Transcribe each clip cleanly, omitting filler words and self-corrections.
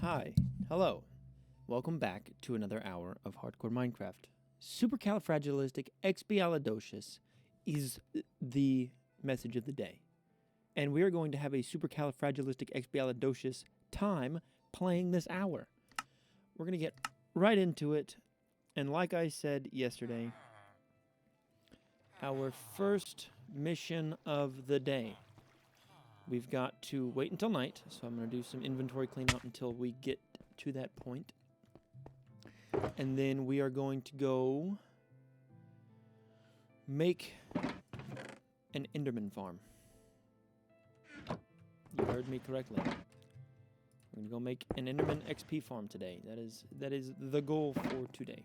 Hi, hello. Welcome back to another hour of Hardcore Minecraft. Supercalifragilisticexpialidocious is the message of the day. And we are going to have a supercalifragilisticexpialidocious time playing this hour. We're going to get right into it. And like I said yesterday, our first mission of the day. We've got to wait until night, so I'm going to do some inventory cleanup until we get to that point. And then we are going to go make an Enderman farm. You heard me correctly. We're going to go make an Enderman XP farm today. That is the goal for today.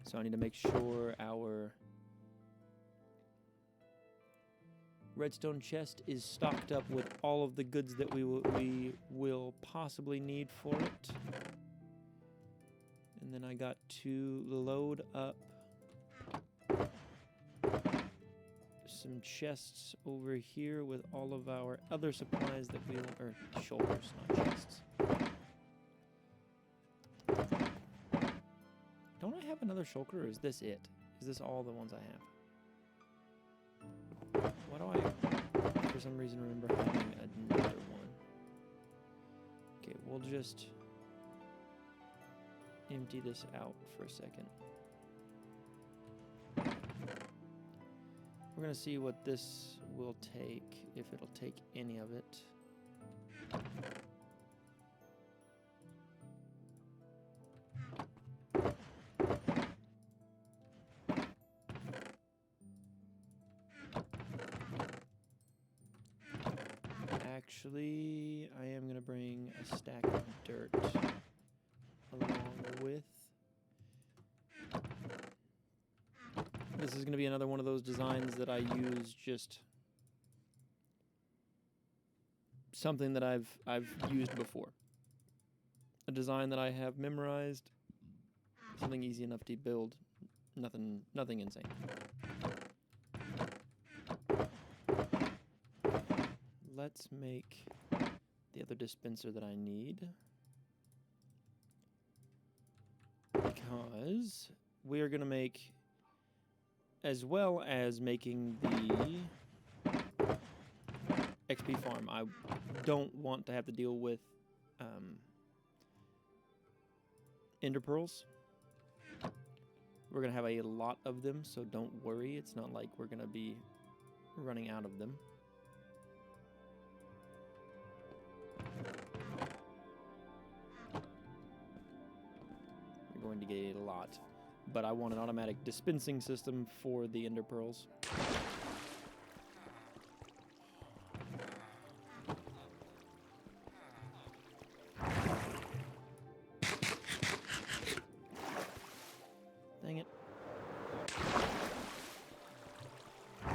So I need to make sure our redstone chest is stocked up with all of the goods that we will possibly need for it. And then I got to load up some chests over here with all of our other supplies that we'll, or shoulders, not chests. Don't I have another shulker, or is this it? Is this all the ones I have? Why do I, for some reason, remember having another one? Okay, we'll just empty this out for a second. We're going to see what this will take, if it'll take any of it. Actually, I am going to bring a stack of dirt along with. This is going to be another one of those designs that I use just something that I've used before. A design that I have memorized, something easy enough to build, nothing insane. Let's make the other dispenser that I need, because we are going to make, as well as making the XP farm, I don't want to have to deal with ender pearls. We're going to have a lot of them, so don't worry. It's not like we're going to be running out of them. We're going to get a lot, but I want an automatic dispensing system for the ender pearls. Dang it. I'm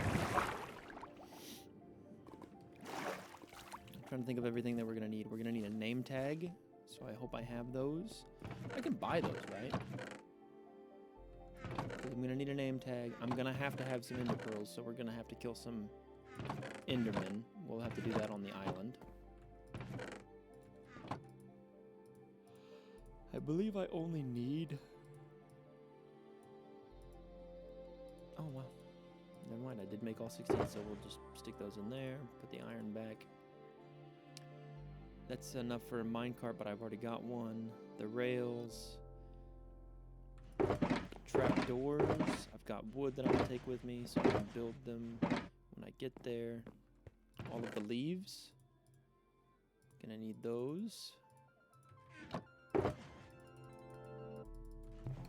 trying to think of everything that we're going to need. We're going to need a name tag, so I hope I have those. I can buy those, right? I'm going to need a name tag. I'm going to have some ender pearls, so we're going to have to kill some endermen. We'll have to do that on the island. I believe I only need... Oh, well. Never mind, I did make all 16, so we'll just stick those in there, put the iron back. That's enough for a minecart, but I've already got one. The rails. Trapdoors. I've got wood that I'm going to take with me, so I can build them when I get there. All of the leaves. Gonna need those.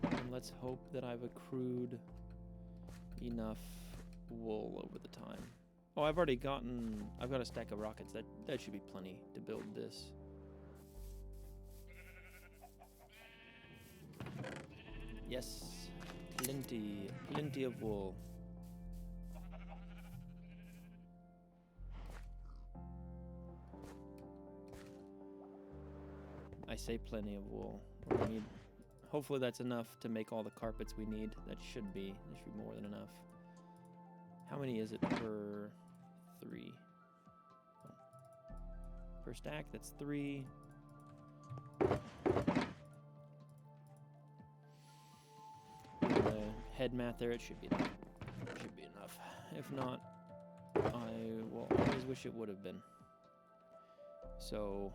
And let's hope that I've accrued enough wool over the time. Oh, I've got a stack of rockets. That should be plenty to build this. Yes, plenty of wool. I say plenty of wool. We're gonna need, hopefully that's enough to make all the carpets we need. That should be more than enough. How many is it per 3? Per stack, that's 3. head math there, it should be enough. Should be enough. If not, I will always wish it would have been. So,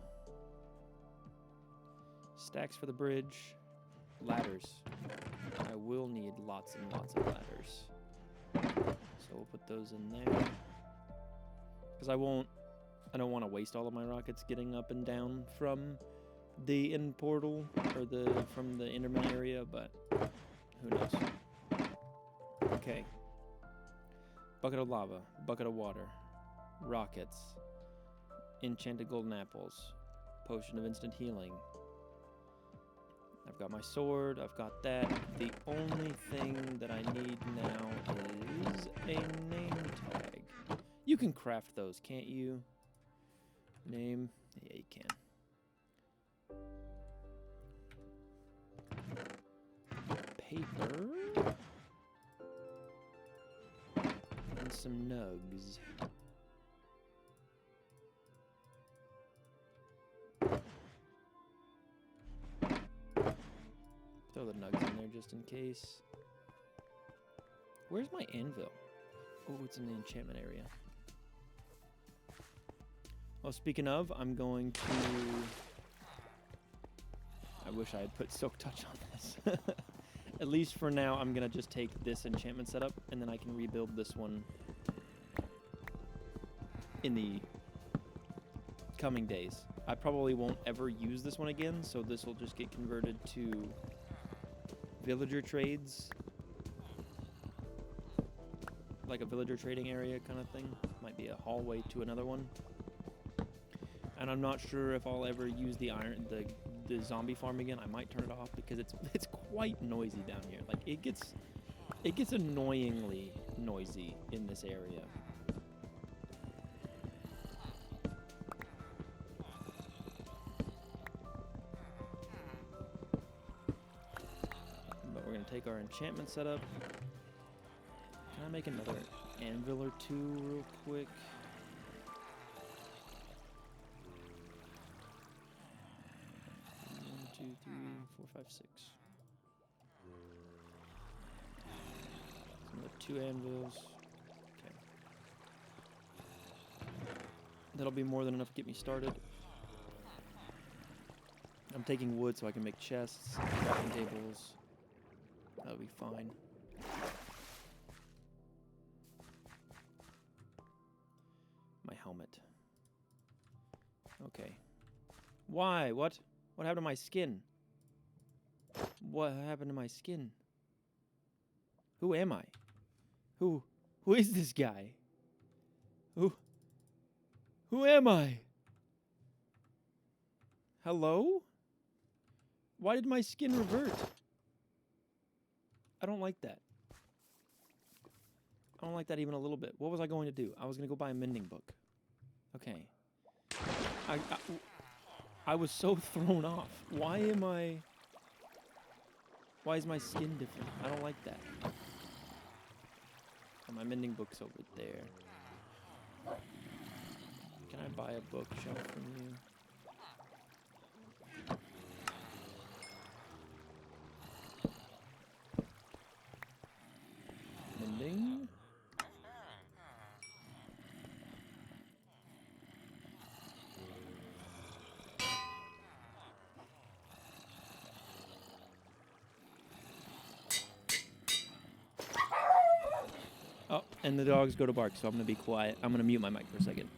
stacks for the bridge, ladders. I will need lots and lots of ladders. So we'll put those in there. Because I don't want to waste all of my rockets getting up and down from the end portal, or from the Enderman area, but who knows. Okay. Bucket of lava, bucket of water, rockets, enchanted golden apples, potion of instant healing. I've got my sword, I've got that. The only thing that I need now is a name tag. You can craft those, can't you? Name, yeah, you can. Paper. And some nugs. Throw the nugs in there just in case. Where's my anvil? Oh, it's in the enchantment area. Well, speaking of, I'm going to... I wish I had put Silk Touch on this. At least for now, I'm going to just take this enchantment setup, and then I can rebuild this one in the coming days. I probably won't ever use this one again, so this will just get converted to villager trades. Like a villager trading area kind of thing. Might be a hallway to another one. And I'm not sure if I'll ever use the zombie farm again. I might turn it off because it's quite noisy down here. Like it gets annoyingly noisy in this area. But we're gonna take our enchantment setup. Can I make another anvil or two real quick? 1, 2, 3, 4, 5, 6. Another 2 anvils. Okay. That'll be more than enough to get me started. I'm taking wood so I can make chests, crafting tables. That'll be fine. My helmet. Okay. Why? What? What happened to my skin? What happened to my skin? Who am I? Who is this guy? Who am I? Hello? Why did my skin revert? I don't like that. I don't like that even a little bit. What was I going to do? I was going to go buy a mending book. Okay. I was so thrown off. Why is my skin different? I don't like that. Oh, my mending book's over there. Can I buy a bookshelf from you? Mending? Oh, and the dogs go to bark, so I'm going to be quiet. I'm going to mute my mic for a second.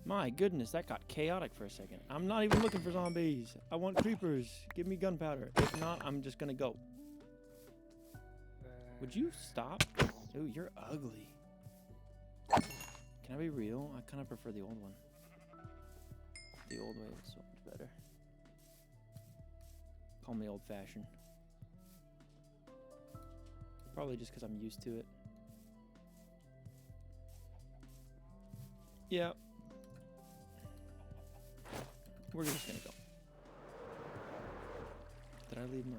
My goodness, that got chaotic for a second. I'm not even looking for zombies. I want creepers. Give me gunpowder. If not, I'm just gonna go. Would you stop? Ooh, you're ugly. Can I be real? I kind of prefer the old one. The old way was so much better. Call me old-fashioned. Probably just because I'm used to it. Yeah. We're just gonna go. Did I leave my...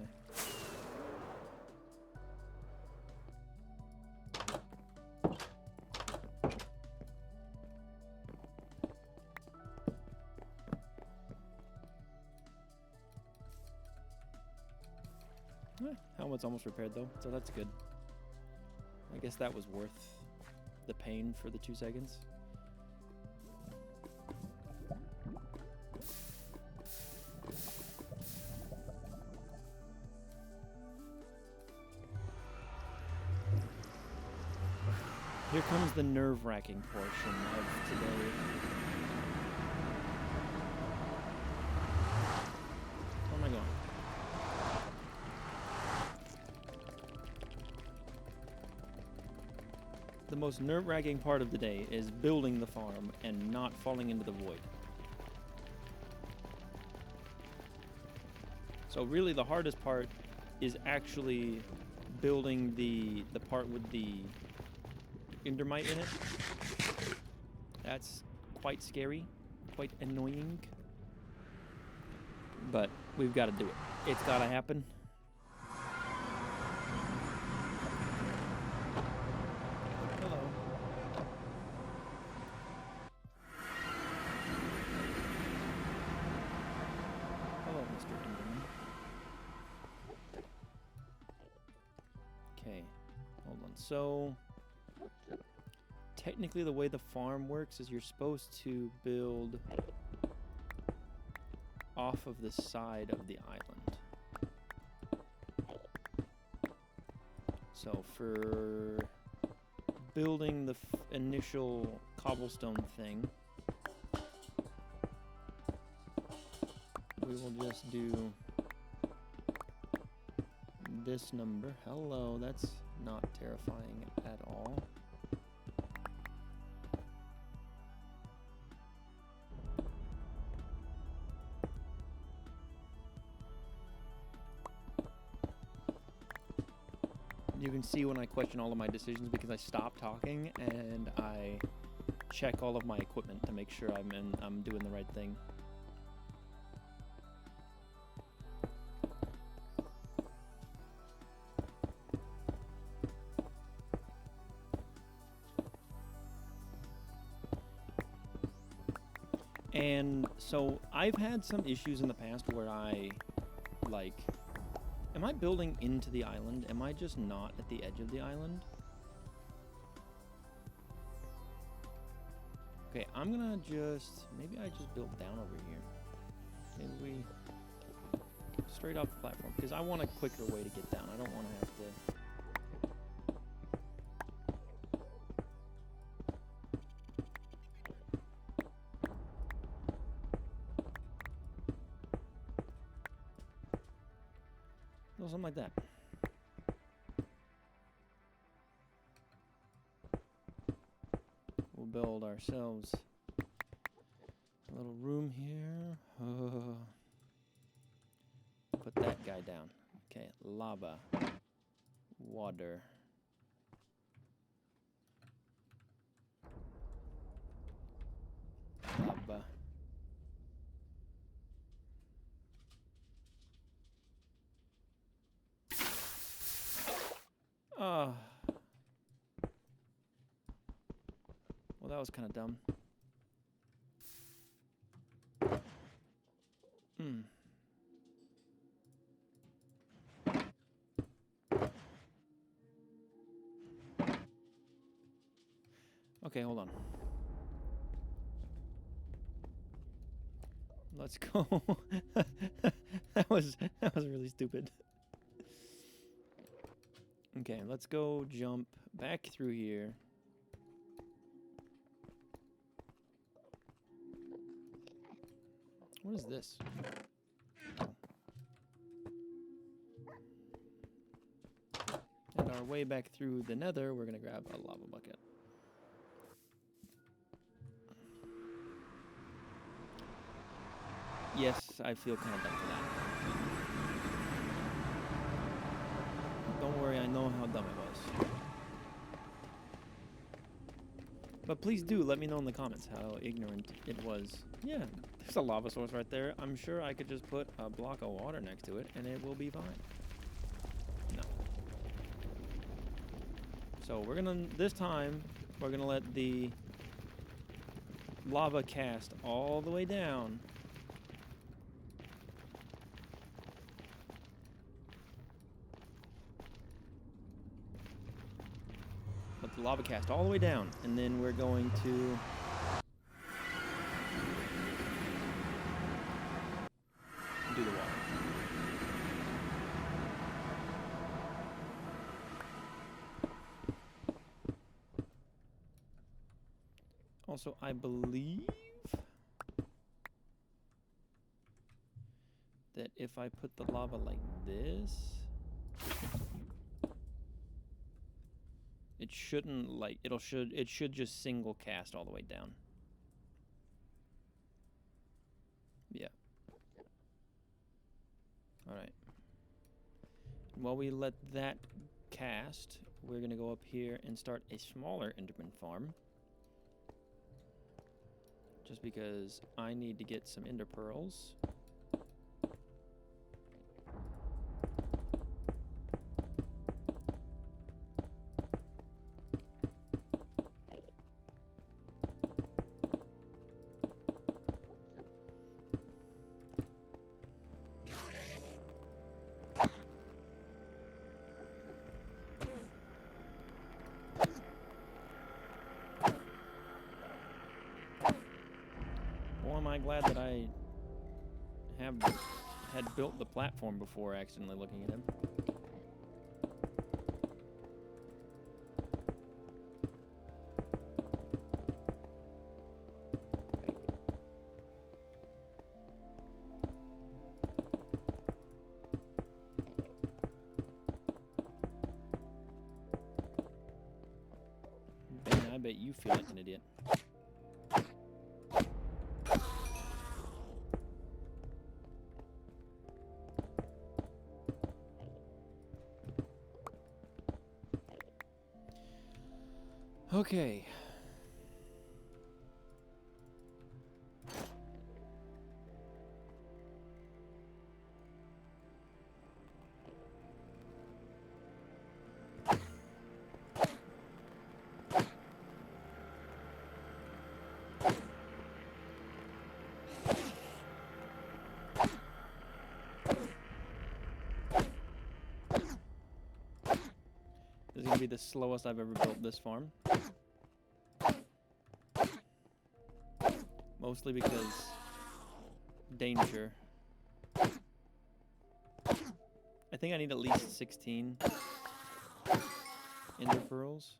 Helmet's almost repaired though, so that's good. I guess that was worth the pain for the 2 seconds. Here comes the nerve-wracking portion of today. Where am I going? The most nerve-wracking part of the day is building the farm and not falling into the void. So really the hardest part is actually building the part with the endermite in it. That's quite scary, quite annoying. But we've got to do it. It's got to happen. Hello. Hello, Mr. Enderman. Okay, hold on. So technically the way the farm works is you're supposed to build off of the side of the island. So for building the initial cobblestone thing, we will just do this number. Hello, that's not terrifying at all. You can see when I question all of my decisions because I stop talking and I check all of my equipment to make sure I'm doing the right thing. And so I've had some issues in the past where I like, am I building into the island? Am I just not at the edge of the island? Okay, I'm gonna maybe I just build down over here. Maybe we straight off the platform, because I want a quicker way to get down. I don't want to have to... something like that. We'll build ourselves a little room here. Put that guy down. Okay, lava, water. Lava. Oh. Well, that was kind of dumb. Okay, hold on. Let's go. that was really stupid. Okay, let's go jump back through here. What is this? Oh. And our way back through the nether, we're going to grab a lava bucket. Yes, I feel kind of dumb for that. Don't worry, I know how dumb I was. But please do let me know in the comments how ignorant it was. Yeah, there's a lava source right there. I'm sure I could just put a block of water next to it and it will be fine. No. So we're gonna, this time, we're gonna let the lava cast all the way down. Let the lava cast all the way down, and then we're going to do the water. Also, I believe that if I put the lava like this, it shouldn't like it should just single cast all the way down. Yeah. All right. While we let that cast, we're gonna go up here and start a smaller Enderman farm. Just because I need to get some ender pearls. Boy, am I glad that I had built the platform before accidentally looking at him. Ben, I bet you feel like an idiot. Okay. This is going to be the slowest I've ever built this farm. Mostly because danger. I think I need at least 16 ender pearls.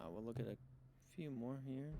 We'll look at a few more here.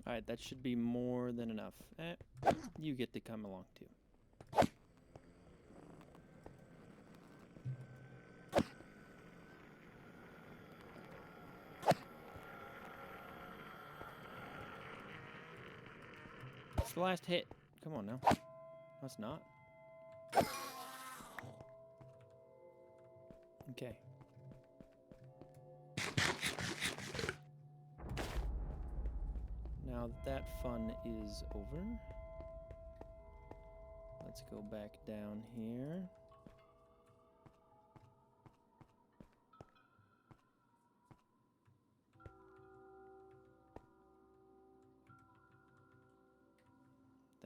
Alright, that should be more than enough. You get to come along too. It's the last hit. Come on now. No, it's not. Okay. Now that fun is over, let's go back down here.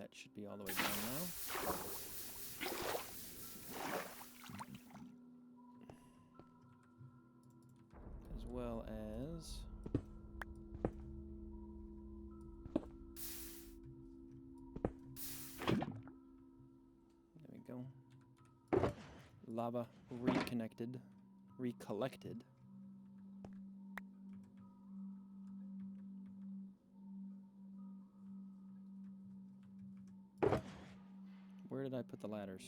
That should be all the way down now. As well as... There we go. Lava recollected. Where did I put the ladders?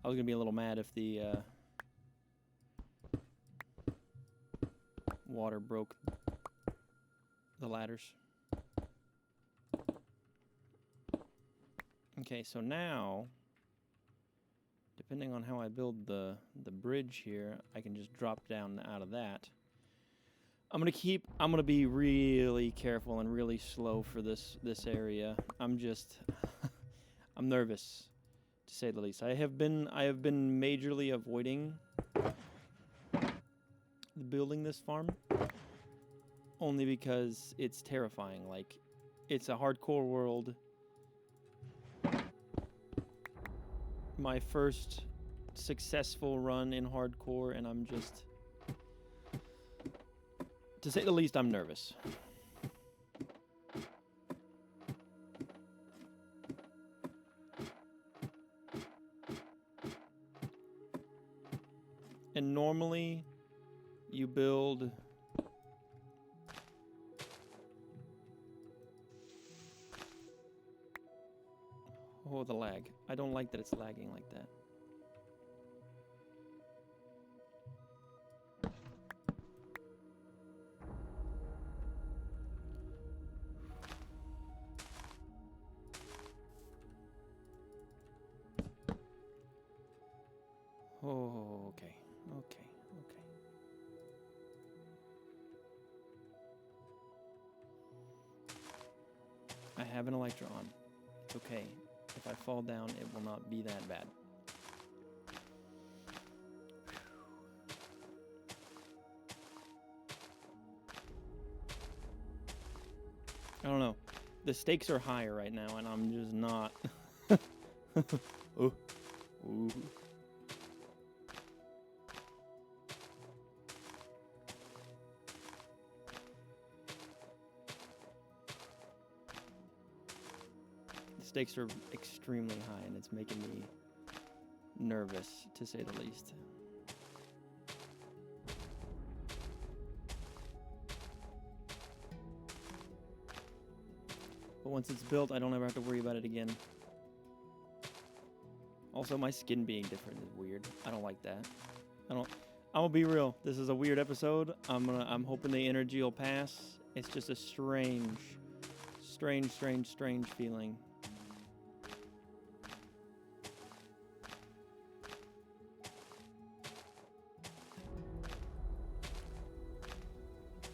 I was gonna be a little mad if the water broke the ladders. Okay, so now, depending on how I build the bridge here, I can just drop down out of that. I'm gonna be really careful and really slow for this area. I'm nervous, to say the least. I have been majorly avoiding building this farm only because it's terrifying. Like, it's a hardcore world. My first successful run in hardcore, and I'm just, to say the least, I'm nervous. And normally, you build... Oh, the lag. I don't like that it's lagging like that. Oh, okay. Okay. Okay. I have an Elytra on. It's okay. If I fall down, it will not be that bad. I don't know. The stakes are higher right now, and I'm just not. Oh. Ooh. stakes are extremely high, and it's making me nervous, to say the least. But once it's built, I don't ever have to worry about it again. Also, my skin being different is weird. I don't like that. I'm gonna be real. This is a weird episode. I'm hoping the energy will pass. It's just a strange feeling.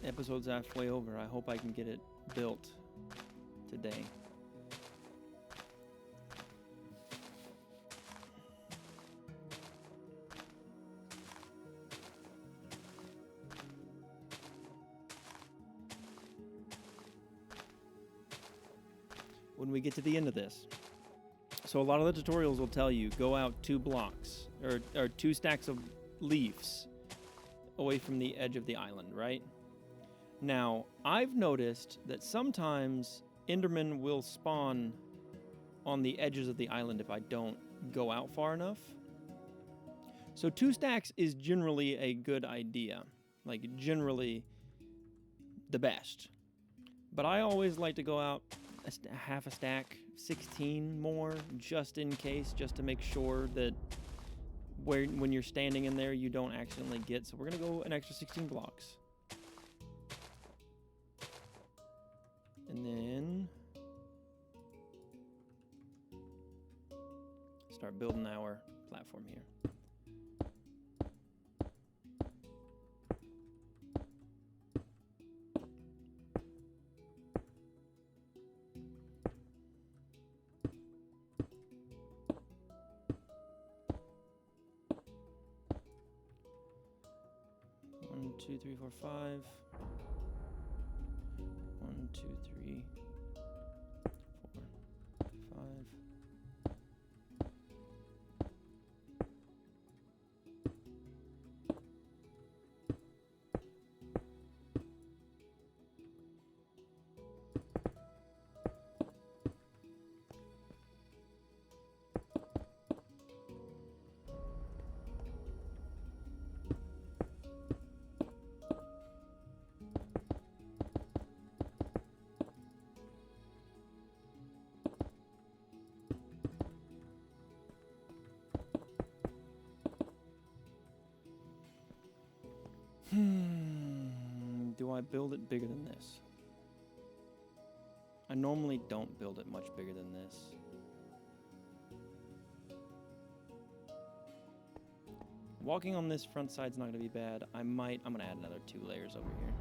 Episode's halfway over. I hope I can get it built today. When we get to the end of this. So a lot of the tutorials will tell you go out 2 blocks or 2 stacks of leaves away from the edge of the island, right? Now, I've noticed that sometimes Endermen will spawn on the edges of the island if I don't go out far enough. So 2 stacks is generally a good idea, like generally the best. But I always like to go out half a stack, 16 more, just in case, just to make sure that when you're standing in there, you don't accidentally get. So we're going to go an extra 16 blocks. And then start building our platform here. One, two, three, four, 5. 1, 2, 3, 4, 5. Do I build it bigger than this? I normally don't build it much bigger than this. Walking on this front side's not going to be bad. I'm going to add another 2 layers over here.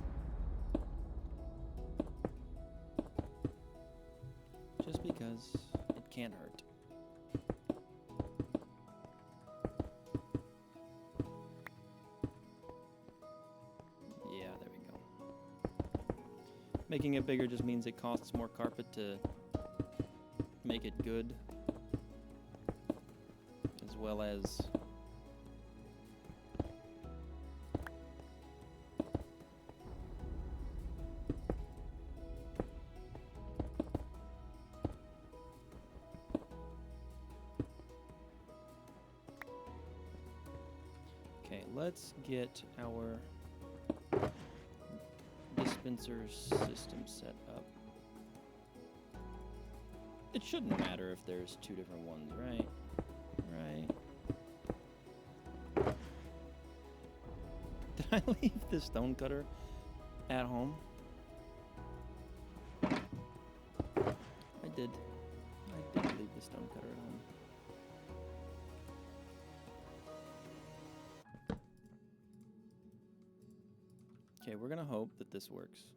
Just because it can't hurt. Making it bigger just means it costs more carpet to make it good, as well as okay, let's get our dispenser system set up. It shouldn't matter if there's 2 different ones, right? Right. Did I leave the stone cutter at home? I did leave the stone cutter at home. Okay, we're gonna hope that this works.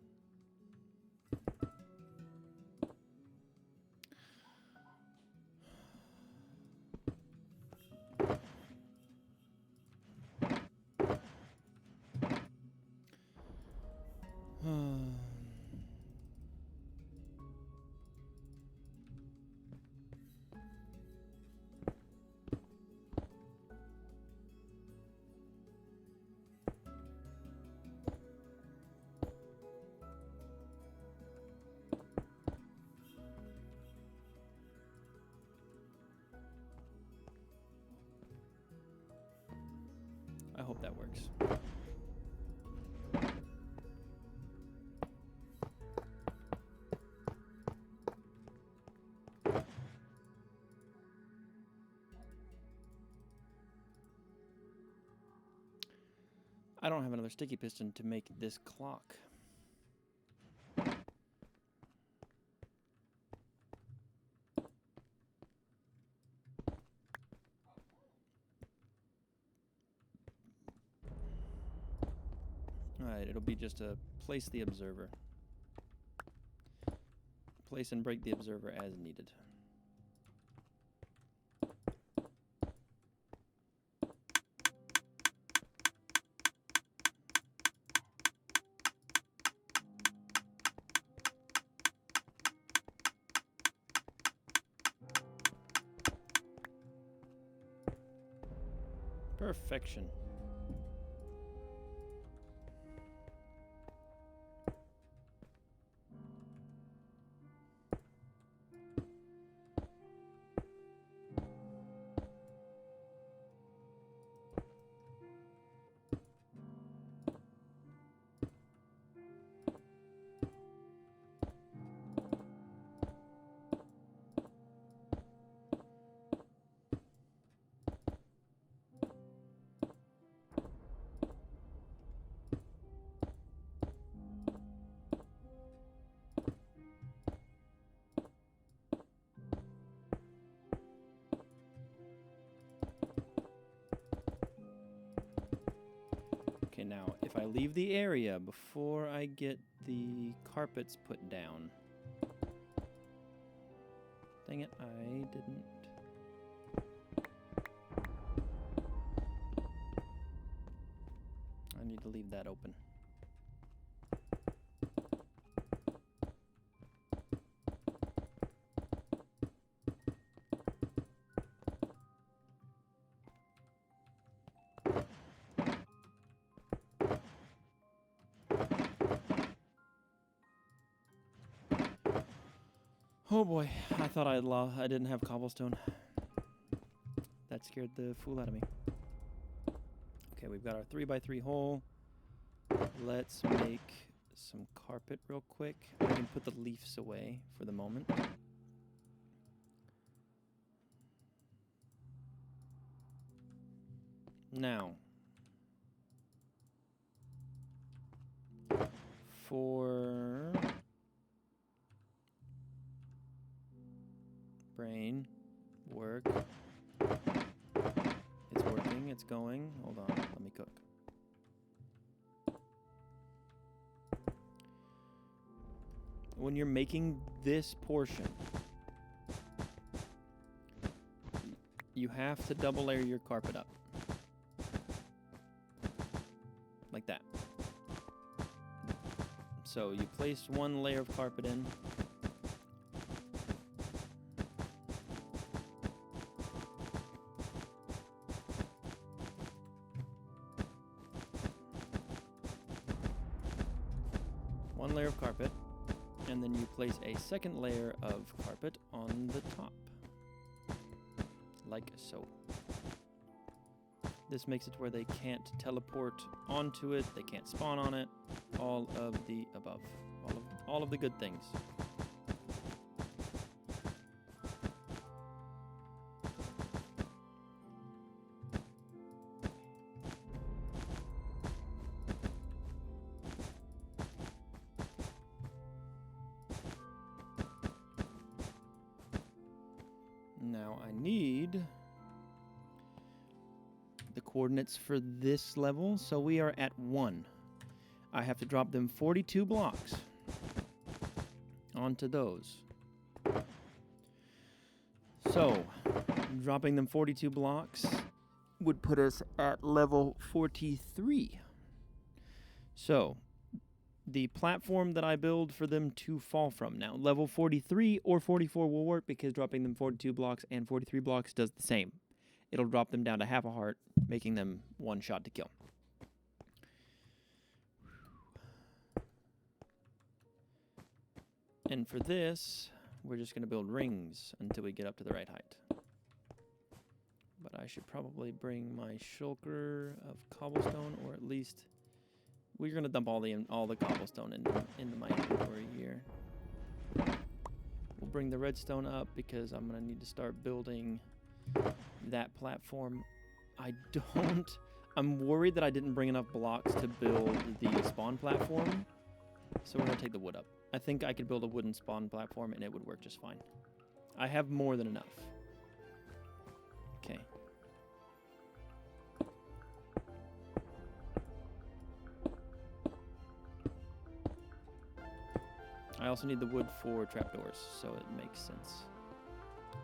I hope that works. I don't have another sticky piston to make this clock. Alright, it'll be just a place the observer. Place and break the observer as needed. Perfection. Okay, now, if I leave the area before I get the carpets put down... Dang it, I didn't... I need to leave that open. Oh boy, I thought I didn't have cobblestone. That scared the fool out of me. Okay, we've got our 3x3 hole. Let's make some carpet real quick. I can put the leaves away for the moment. Now, for brain work, it's working, it's going. Hold on, let me cook. When you're making this portion, you have to double layer your carpet up. Like that. So you place one layer of carpet in. One layer of carpet. And then you place a second layer of carpet on the top. Like so. This makes it where they can't teleport onto it, they can't spawn on it, all of the above. All of the good things. Now I need the coordinates for this level, so we are at 1. I have to drop them 42 blocks onto those. So, dropping them 42 blocks would put us at level 43. So, the platform that I build for them to fall from. Now, level 43 or 44 will work because dropping them 42 blocks and 43 blocks does the same. It'll drop them down to half a heart, making them one shot to kill. And for this, we're just going to build rings until we get up to the right height. But I should probably bring my shulker of cobblestone, or at least we're gonna dump all the cobblestone into my inventory here. We'll bring the redstone up because I'm gonna need to start building that platform. I'm worried that I didn't bring enough blocks to build the spawn platform, so we're gonna take the wood up. I think I could build a wooden spawn platform and it would work just fine. I have more than enough. Okay. I also need the wood for trapdoors, so it makes sense.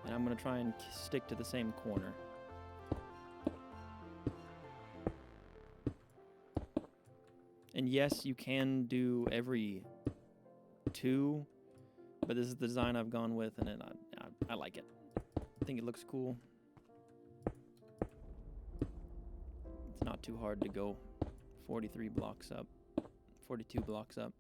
And I'm gonna try and stick to the same corner. And yes, you can do every 2, but this is the design I've gone with, and I like it. I think it looks cool. It's not too hard to go 43 blocks up, 42 blocks up.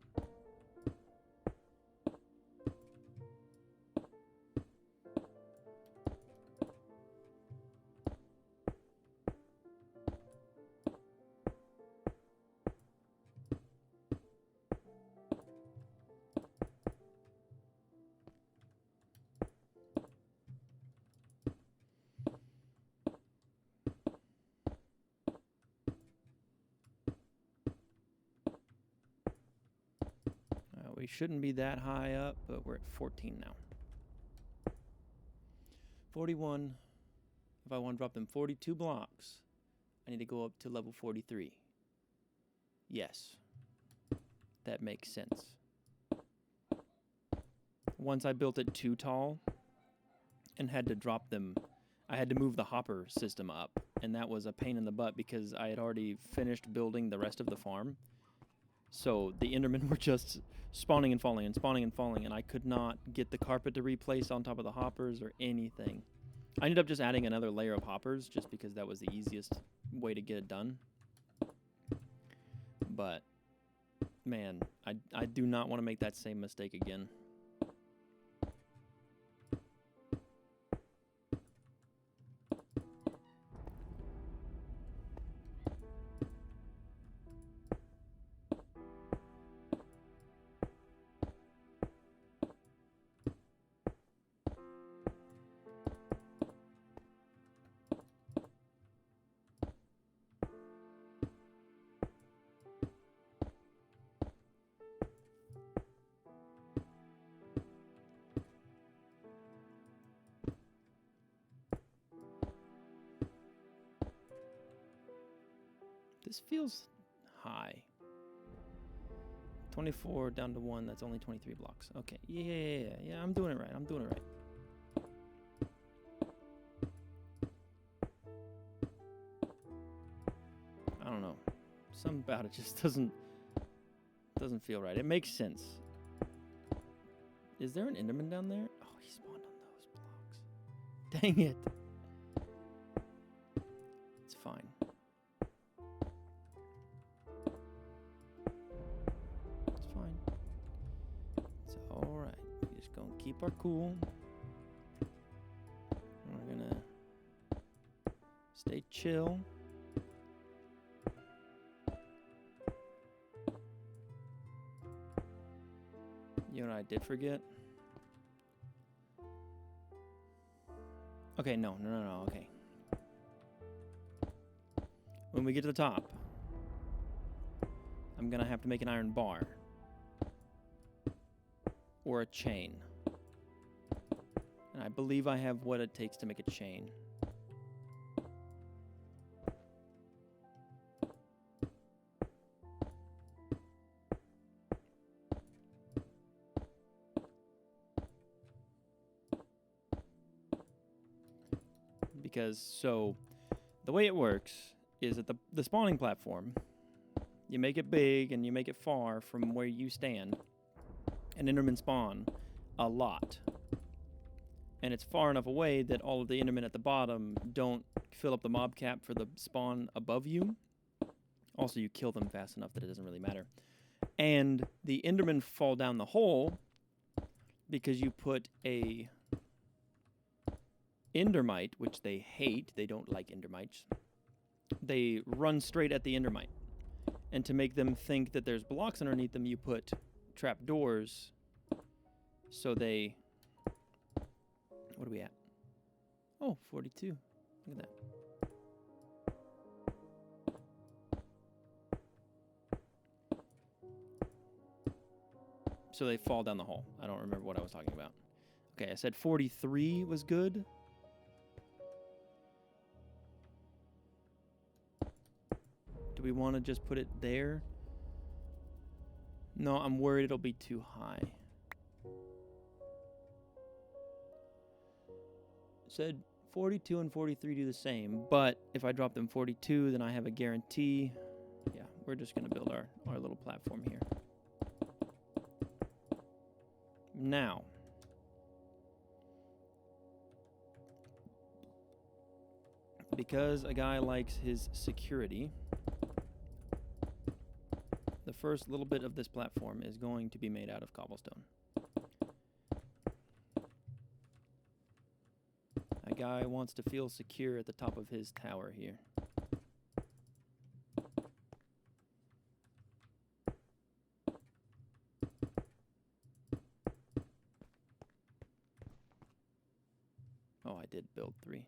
We shouldn't be that high up, but we're at 14 now. 41. If I want to drop them 42 blocks, I need to go up to level 43. Yes. That makes sense. Once I built it too tall and had to drop them, I had to move the hopper system up, and that was a pain in the butt because I had already finished building the rest of the farm. So the Endermen were just spawning and falling and spawning and falling, and I could not get the carpet to replace on top of the hoppers or anything. I ended up just adding another layer of hoppers just because that was the easiest way to get it done. But, man, I do not want to make that same mistake again. This feels high. 24 down to 1, that's only 23 blocks. Okay, yeah, I'm doing it right, I'm doing it right. I don't know. Something about it just doesn't feel right. It makes sense. Is there an Enderman down there? Oh, he spawned on those blocks. Dang it. It's fine. It's fine. It's alright. We're just gonna keep our cool. We're gonna stay chill. You know what I did forget? Okay, no, okay. When we get to the top, I'm gonna have to make an iron bar. Or a chain. And I believe I have what it takes to make a chain. Because, so, the way it works is that the spawning platform, you make it big and you make it far from where you stand, and Endermen spawn a lot. And it's far enough away that all of the Endermen at the bottom don't fill up the mob cap for the spawn above you. Also, you kill them fast enough that it doesn't really matter. And the Endermen fall down the hole because you put a Endermite, which they hate, they don't like Endermites, they run straight at the Endermite. And to make them think that there's blocks underneath them, you put trapdoors so they... What are we at? Oh, 42. Look at that. So they fall down the hole. I don't remember what I was talking about. Okay, I said 43 was good. Do we want to just put it there? No, I'm worried it'll be too high. Said 42 and 43 do the same, but if I drop them 42, then I have a guarantee. Yeah, we're just going to build our little platform here. Now, because a guy likes his security, the first little bit of this platform is going to be made out of cobblestone. A guy wants to feel secure at the top of his tower here. Oh, I did build 3.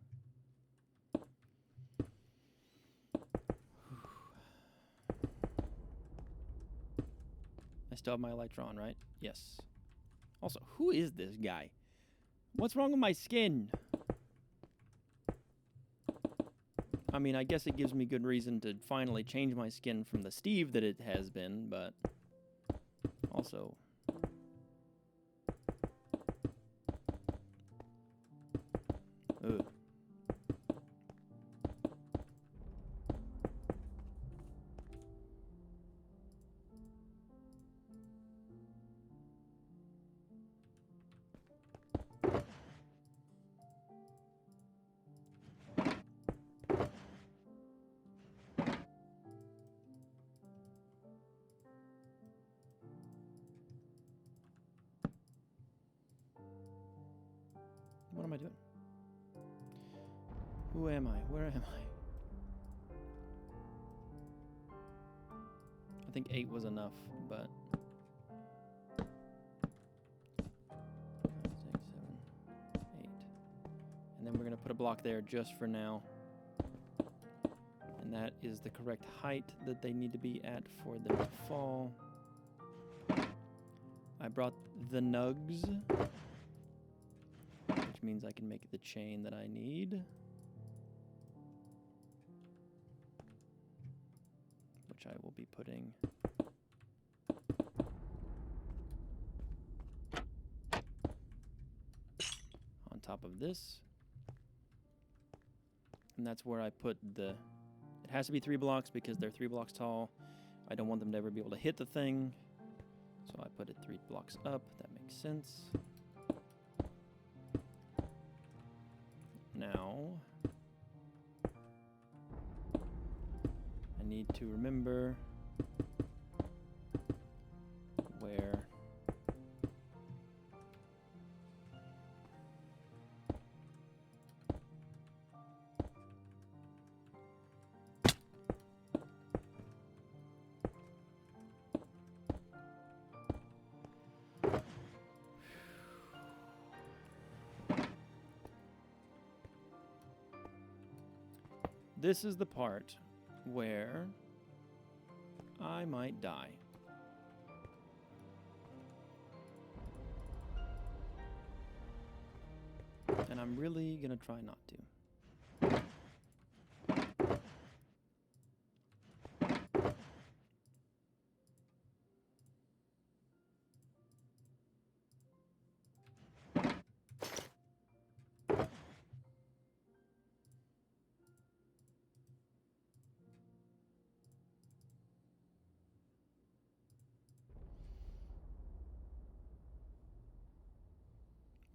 I still have my Electron, right? Yes. Also, who is this guy? What's wrong with my skin? I mean, I guess it gives me good reason to finally change my skin from the Steve that it has been, but also... Ugh. What am I doing? Who am I? Where am I? I think 8 was enough, but... 5, 6, 7, 8. And then we're going to put a block there just for now. And that is the correct height that they need to be at for them to fall. I brought the nugs, which means I can make the chain that I need. Which I will be putting on top of this. And that's where I put the... It has to be 3 blocks because they're 3 blocks tall. I don't want them to ever be able to hit the thing. So I put it 3 blocks up. That makes sense. Now, I need to remember where this is the part where I might die. And I'm really gonna try not to.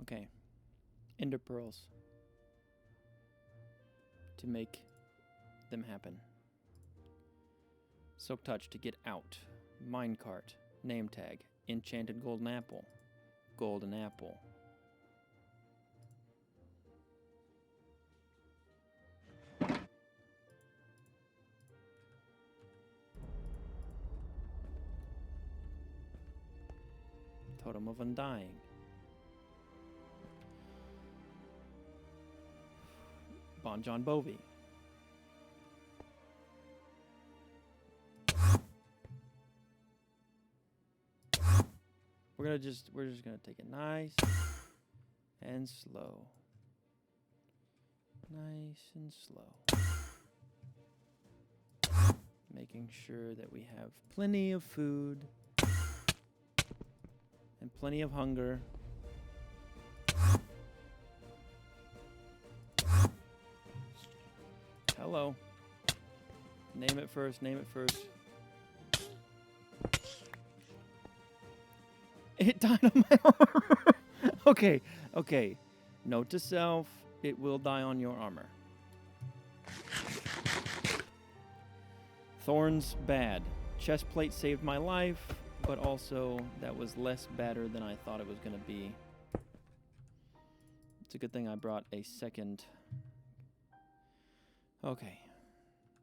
Okay, ender pearls to make them happen. Silk touch to get out. Minecart, name tag, enchanted golden apple, golden apple. Totem of Undying. Bon John Bovi. We're just gonna take it nice and slow. Nice and slow. Making sure that we have plenty of food and plenty of hunger. Hello. Name it first, name it first. It died on my armor. Okay, okay. Note to self, it will die on your armor. Thorns, bad. Chestplate saved my life, but also that was less badder than I thought it was going to be. It's a good thing I brought a second. Okay.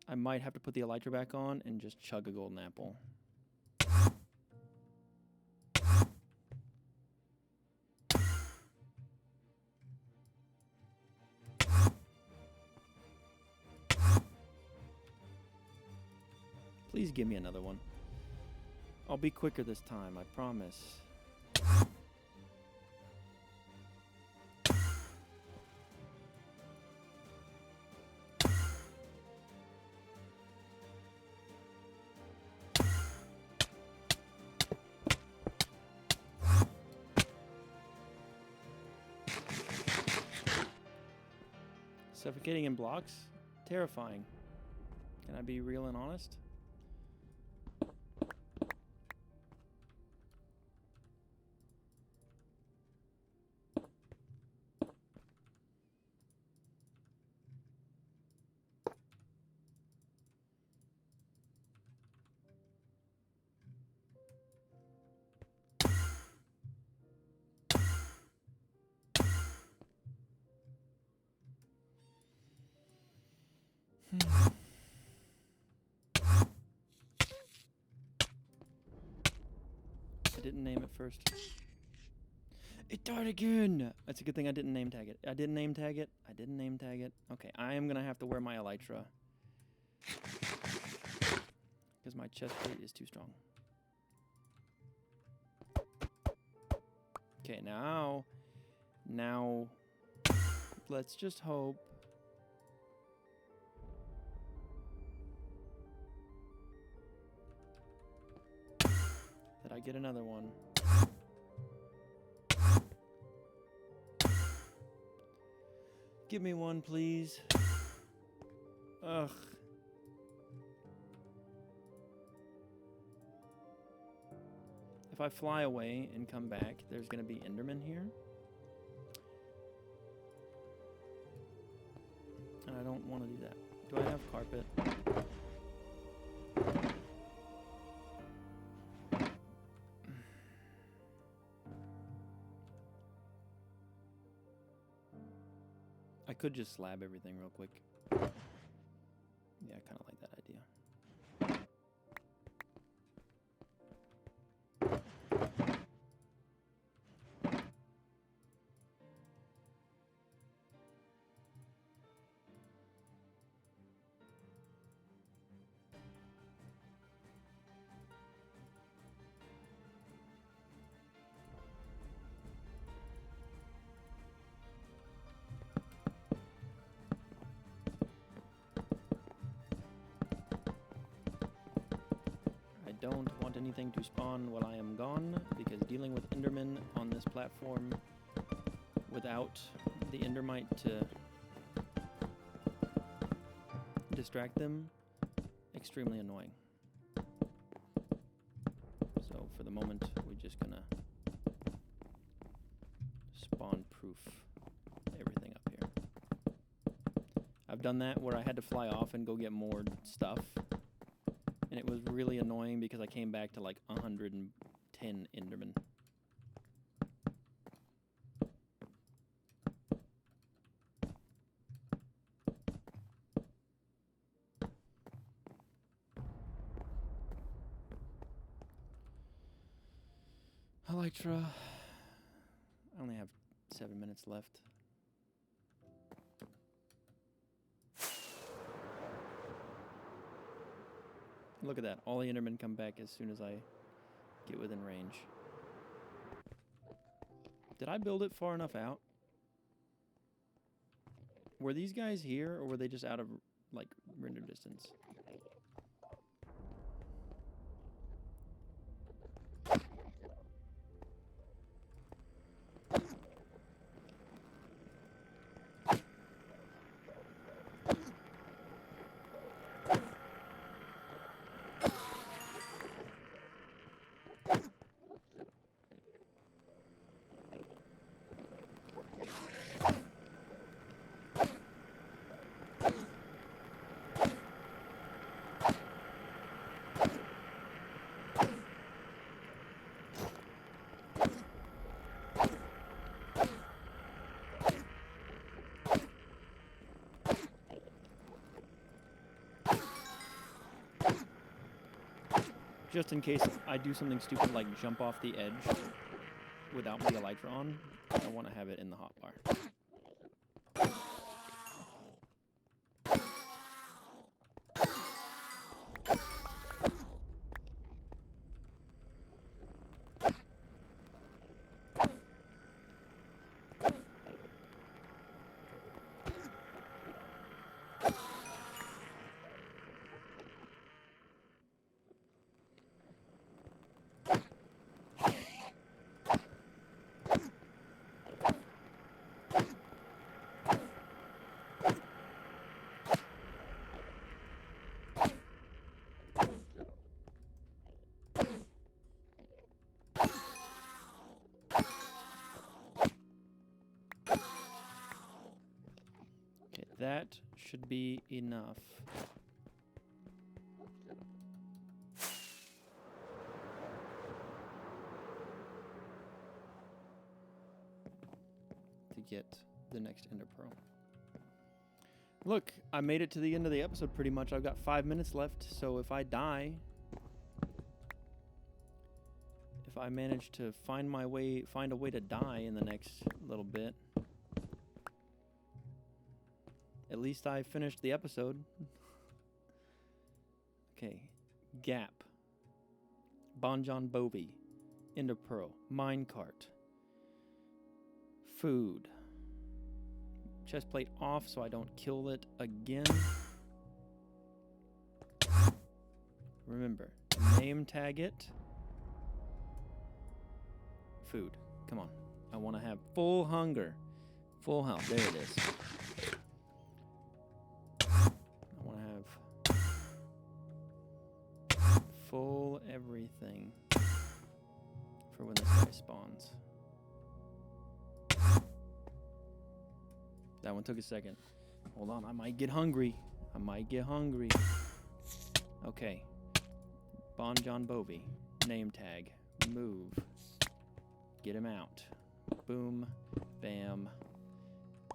I might have to put the elytra back on and just chug a golden apple. Please give me another one. I'll be quicker this time, I promise. Suffocating in blocks? Terrifying. Can I be real and honest? I didn't name it first. It died again! That's a good thing I didn't name tag it. I didn't name tag it. I didn't name tag it. Okay, I am gonna have to wear my elytra. Because my chest plate is too strong. Okay, now, let's just hope. That I get another one. Give me one, please. Ugh. If I fly away and come back, there's gonna be Enderman here. And I don't want to do that. Do I have carpet? I could just slab everything real quick. Yeah, I kind of like that idea. Don't want anything to spawn while I am gone, because dealing with Endermen on this platform without the Endermite to distract them, extremely annoying. So for the moment, we're just gonna spawn-proof everything up here. I've done that where I had to fly off and go get more stuff. And it was really annoying because I came back to like 110 Endermen. elytra. I only have 7 minutes left. Look at that. All the Endermen come back as soon as I get within range. Did I build it far enough out? Were these guys here, or were they just out of, like, render distance? Just in case I do something stupid like jump off the edge without the elytra on, I want to have it in the hotbar. That should be enough. To get the next Ender Pearl. Look, I made it to the end of the episode pretty much. I've got 5 minutes left, so if I die, if I manage to find a way to die in the next little bit, at least I finished the episode. Okay. Gap. Bon-Jon Bovi. Ender Pearl. Minecart. Food. Chest plate off so I don't kill it again. Remember, name tag it. Food. Come on. I want to have full hunger. Full health. There it is. Full everything for when this guy spawns. That one took a second. Hold on, I might get hungry. Okay. Bon-Jon Bovi. Name tag. Move. Get him out. Boom. Bam.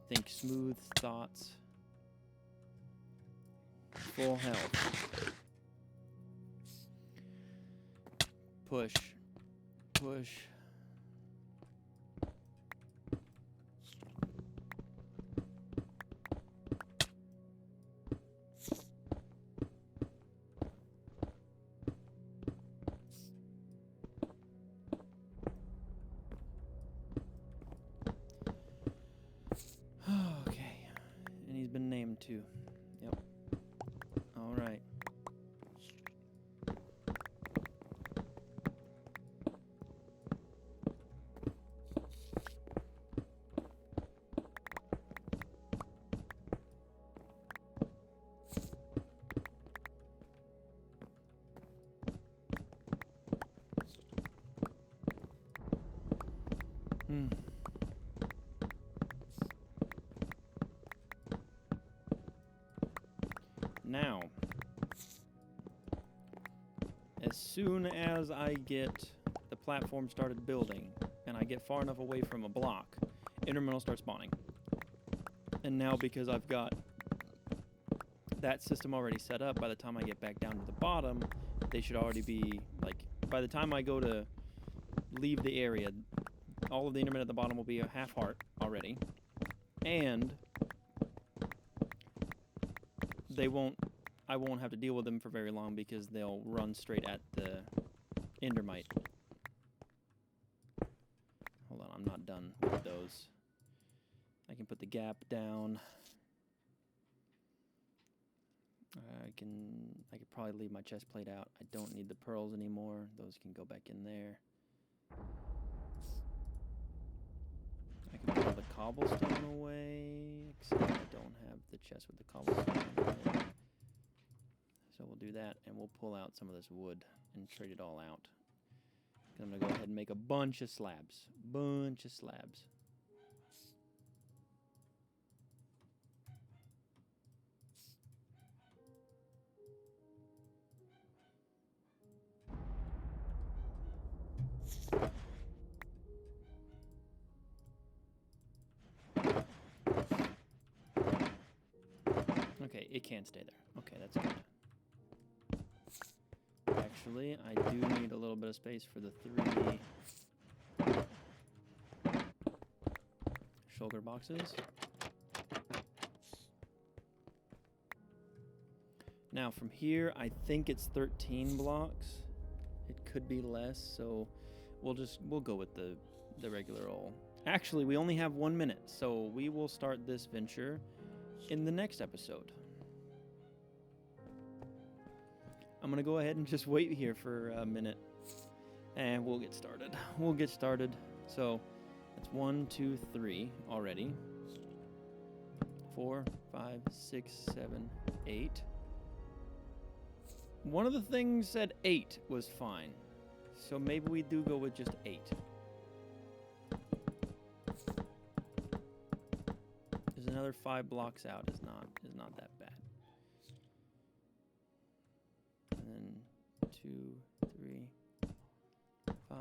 Think smooth thoughts. Full health. Push. Push. Okay. And he's been named too. Yep. All right. Now, as soon as I get the platform started building and I get far enough away from a block, Endermen will start spawning. And now because I've got that system already set up, by the time I get back down to the bottom, they should already be, like, by the time I go to leave the area. All of the Endermen at the bottom will be a half heart already. And I won't have to deal with them for very long because they'll run straight at the Endermite. Hold on, I'm not done with those. I can put the gap down. I could probably leave my chest plate out. I don't need the pearls anymore. Those can go back in there. I can put all the cobblestone away, except I don't have the chest with the cobblestone in it. So we'll do that, and we'll pull out some of this wood and trade it all out. I'm going to go ahead and make a bunch of slabs. Bunch of slabs. Okay, it can't stay there. Okay, that's good. Actually, I do need a little bit of space for the 3 shulker boxes. Now from here, I think it's 13 blocks. It could be less, so we'll go with the regular old. Actually, we only have 1 minute, so we will start this venture in the next episode. I'm going to go ahead and just wait here for a minute, and we'll get started. We'll get started. So that's 1, 2, 3 already. 4, 5, 6, 7, 8. One of the things said 8 was fine, so maybe we do go with just 8. There's another 5 blocks out. Is not that bad. And then 2, 3, 5.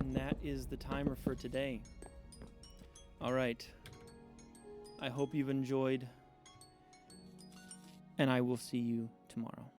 And that is the timer for today. All right. I hope you've enjoyed, and I will see you tomorrow.